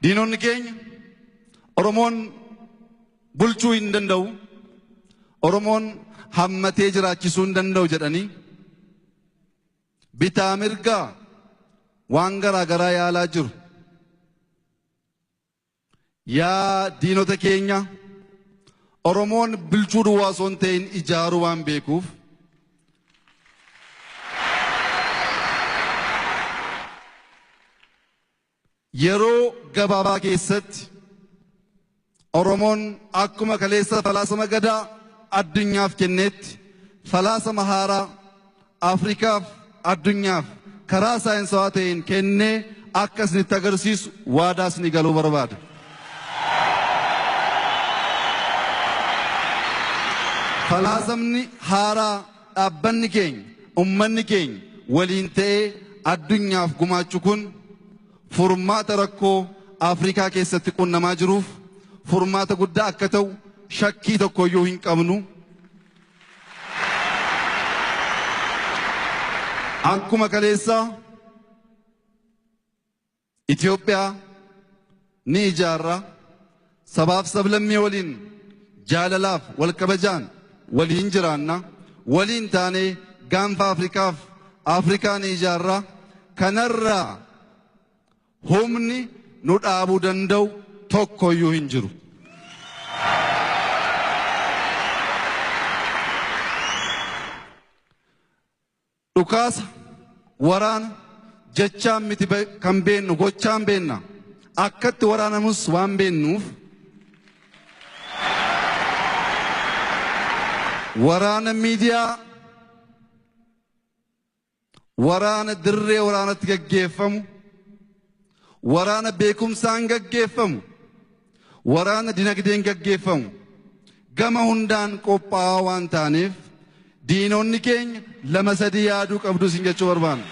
diinonni keenya Oromoon bulchuu hin danda'u, Oromoon hammatee jiraachisuu hin danda'u jedhanii bitaa mirgaa waan garaa garaa yaalaa jiru. Yaa diinota keenya Oromoon bulchuu duwwaa osoo hin ta'in ijaaruu waan beekuuf yeroo gabaabaa keessatti Oromoon akkuma kaleessa falaasama gadaa addunyaaf kennetti falaasama haaraa Afrikaaf addunyaaf karaa saayinsawaa ta'een kennee akka isinitti agarsiisu waadaa isinii galuu barbaada. Falaasamni haaraa dhaabbanni keenya ummanni keenya waliin ta'ee addunyaaf gumaachu kun furmaata rakkoo Afrikaa keessatti qunnamaa jiruuf furmaata guddaa akka ta'u shakkii tokko iyyuu hin qabnu. Akkuma kaleessa Itoophiyaa ni ijaarra, sabaaf sablammii waliin jaalalaaf wal kabajaan waliin jiraanna, waliin taanee gaanfa Afrikaaf Afrikaa ni ijaarra. Kanarraa humni nu dhaabuu danda'u tokko iyyuu hin jiru. Dhukaasa waraana jechaan miti kan beennu gochaan beenna. Akkatti waraanamus waan beennuuf waraana miidiyaa, waraana dirree waraanatti gaggeeffamu, waraana beekumsaan gaggeeffamu, waraana dinagdeen gaggeeffamu gama hundaan qophaa'aa waan taaneef diinonni keenya lama sadii yaaduu qabdu isin jechuu barbaanna.